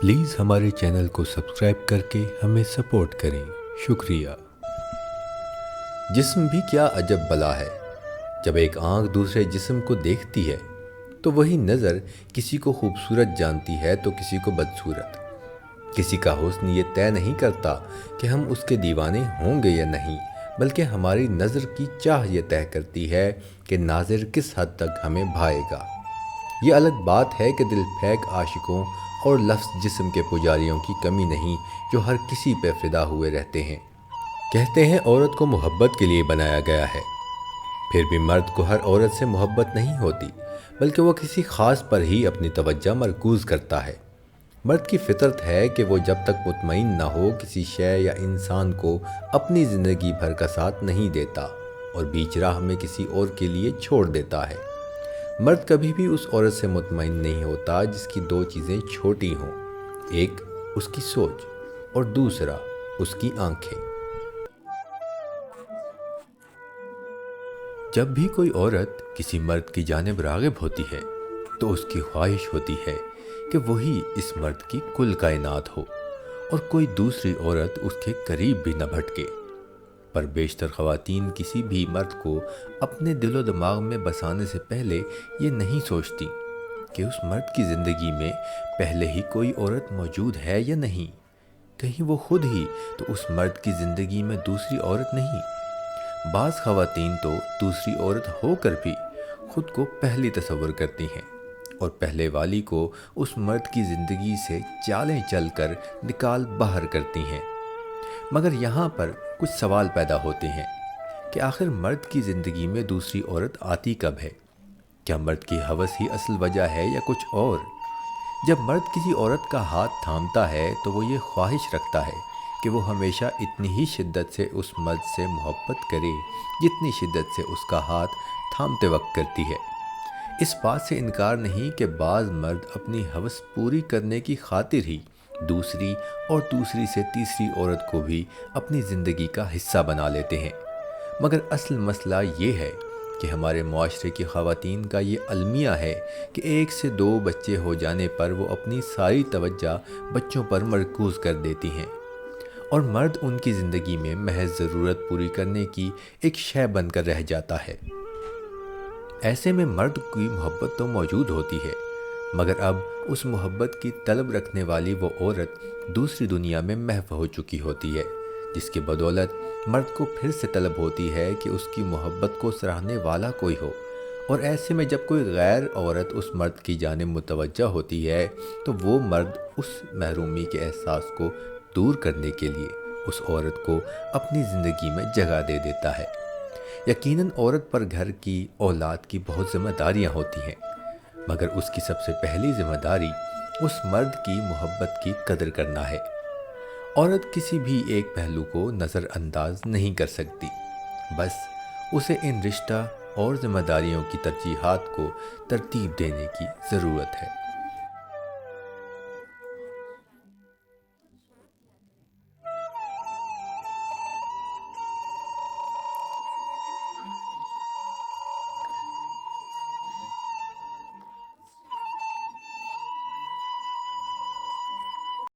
Please ہمارے channel کو subscribe کر کے ہمیں سپورٹ کریں، شکریہ۔ جسم بھی کیا عجب بلا ہے، جب ایک آنکھ دوسرے جسم کو دیکھتی ہے تو وہی نظر کسی کو خوبصورت جانتی ہے تو کسی کو بدصورت۔ کسی کا حسن یہ طے نہیں کرتا کہ ہم اس کے دیوانے ہوں گے یا نہیں، بلکہ ہماری نظر کی چاہ یہ طے کرتی ہے کہ ناظر کس حد تک ہمیں بھائے گا۔ یہ الگ بات ہے کہ دل پھینک عاشقوں اور لفظ جسم کے پجاریوں کی کمی نہیں جو ہر کسی پہ فدا ہوئے رہتے ہیں۔ کہتے ہیں عورت کو محبت کے لیے بنایا گیا ہے، پھر بھی مرد کو ہر عورت سے محبت نہیں ہوتی، بلکہ وہ کسی خاص پر ہی اپنی توجہ مرکوز کرتا ہے۔ مرد کی فطرت ہے کہ وہ جب تک مطمئن نہ ہو کسی شے یا انسان کو اپنی زندگی بھر کا ساتھ نہیں دیتا اور بیچ راہ میں کسی اور کے لیے چھوڑ دیتا ہے۔ مرد کبھی بھی اس عورت سے مطمئن نہیں ہوتا جس کی دو چیزیں چھوٹی ہوں، ایک اس کی سوچ اور دوسرا اس کی آنکھیں۔ جب بھی کوئی عورت کسی مرد کی جانب راغب ہوتی ہے تو اس کی خواہش ہوتی ہے کہ وہی اس مرد کی کل کائنات ہو اور کوئی دوسری عورت اس کے قریب بھی نہ بھٹکے۔ پر بیشتر خواتین کسی بھی مرد کو اپنے دل و دماغ میں بسانے سے پہلے یہ نہیں سوچتی کہ اس مرد کی زندگی میں پہلے ہی کوئی عورت موجود ہے یا نہیں، کہیں وہ خود ہی تو اس مرد کی زندگی میں دوسری عورت نہیں۔ بعض خواتین تو دوسری عورت ہو کر بھی خود کو پہلی تصور کرتی ہیں اور پہلے والی کو اس مرد کی زندگی سے چالیں چل کر نکال باہر کرتی ہیں۔ مگر یہاں پر کچھ سوال پیدا ہوتے ہیں کہ آخر مرد کی زندگی میں دوسری عورت آتی کب ہے؟ کیا مرد کی ہوس ہی اصل وجہ ہے یا کچھ اور؟ جب مرد کسی عورت کا ہاتھ تھامتا ہے تو وہ یہ خواہش رکھتا ہے کہ وہ ہمیشہ اتنی ہی شدت سے اس مرد سے محبت کرے جتنی شدت سے اس کا ہاتھ تھامتے وقت کرتی ہے۔ اس بات سے انکار نہیں کہ بعض مرد اپنی ہوس پوری کرنے کی خاطر ہی دوسری اور دوسری سے تیسری عورت کو بھی اپنی زندگی کا حصہ بنا لیتے ہیں۔ مگر اصل مسئلہ یہ ہے کہ ہمارے معاشرے کی خواتین کا یہ المیہ ہے کہ ایک سے دو بچے ہو جانے پر وہ اپنی ساری توجہ بچوں پر مرکوز کر دیتی ہیں اور مرد ان کی زندگی میں محض ضرورت پوری کرنے کی ایک شے بن کر رہ جاتا ہے۔ ایسے میں مرد کی محبت تو موجود ہوتی ہے، مگر اب اس محبت کی طلب رکھنے والی وہ عورت دوسری دنیا میں محو ہو چکی ہوتی ہے، جس کی بدولت مرد کو پھر سے طلب ہوتی ہے کہ اس کی محبت کو سراہنے والا کوئی ہو۔ اور ایسے میں جب کوئی غیر عورت اس مرد کی جانب متوجہ ہوتی ہے تو وہ مرد اس محرومی کے احساس کو دور کرنے کے لیے اس عورت کو اپنی زندگی میں جگہ دے دیتا ہے۔ یقیناً عورت پر گھر کی، اولاد کی بہت ذمہ داریاں ہوتی ہیں، مگر اس کی سب سے پہلی ذمہ داری اس مرد کی محبت کی قدر کرنا ہے۔ عورت کسی بھی ایک پہلو کو نظر انداز نہیں کر سکتی، بس اسے ان رشتہ اور ذمہ داریوں کی ترجیحات کو ترتیب دینے کی ضرورت ہے۔